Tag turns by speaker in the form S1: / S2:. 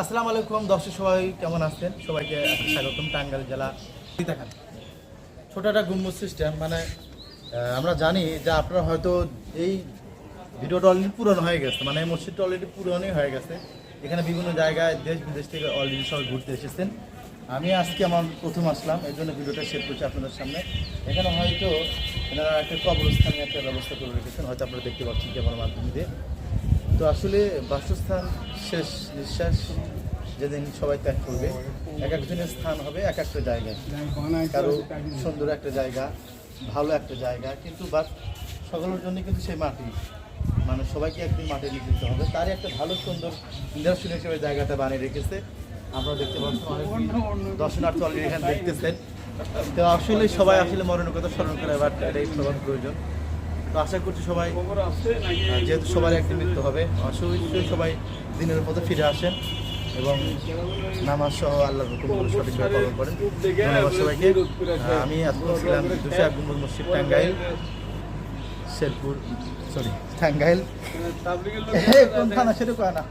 S1: আসসালামু আলাইকুম দর্শক, সবাই কেমন আছেন? সবাইকে স্বাগতম। টাঙ্গাইল জেলা দেখেন ছোট একটা গম্বুজ সিস্টেম, মানে আমরা জানি যে আপনারা হয়তো এই ভিডিওটা অলরেডি পুরনো হয়ে গেছে, মানে মসজিদটা অলরেডি পুরনোই হয়ে গেছে। এখানে বিভিন্ন জায়গায় দেশ বিদেশ থেকে অলরেডি সবাই ঘুরতে এসেছেন। আমি আজকে আমার প্রথম আসলাম, এই জন্য ভিডিওটা শেয়ার করছি আপনাদের সামনে। এখানে হয়তো এনারা একটা কবরস্থানের একটা ব্যবস্থা করে রেখেছেন, হয়তো আপনারা দেখতে পাচ্ছেন ক্যামেরার মাধ্যমে দিয়ে। তো আসলে বাসস্থান শেষ নিঃশ্বাস যেদিন সবাই ত্যাগ করবে, এক একজনের স্থান হবে এক একটা জায়গায়। কারো সুন্দর একটা জায়গা, ভালো একটা জায়গা, কিন্তু বাট সকলের জন্য কিন্তু সেই মাটি, মানে সবাইকে একদিন মাটি নিয়ে দিতে হবে। তারই একটা ভালো সুন্দর নিদর্শন হিসেবে জায়গাটা বানিয়ে রেখেছে। আপনারা দেখতে পাচ্ছেন অনেক দর্শনার্থী অলরেডি এখানে দেখতেছেন। তো আসলে সবাই আসলে মরণের কথা স্মরণ করে, বাট এটাই সবার প্রয়োজন। তো আশা করছি সবাই, যেহেতু সবার একদিন মৃত্যু হবে, অবশ্যই সবাই দিনের মতো ফিরে আসেন এবং নামাজ সহ আল্লাহর হুকুমগুলো সঠিকভাবে পালন করেন। ধন্যবাদ সবাইকে। আমি এতক্ষণ ছিলাম 201 গম্বুজ মসজিদ, টাঙ্গাইল, শেরপুর, টাঙ্গাইল কোন থানা সেটা কয় না।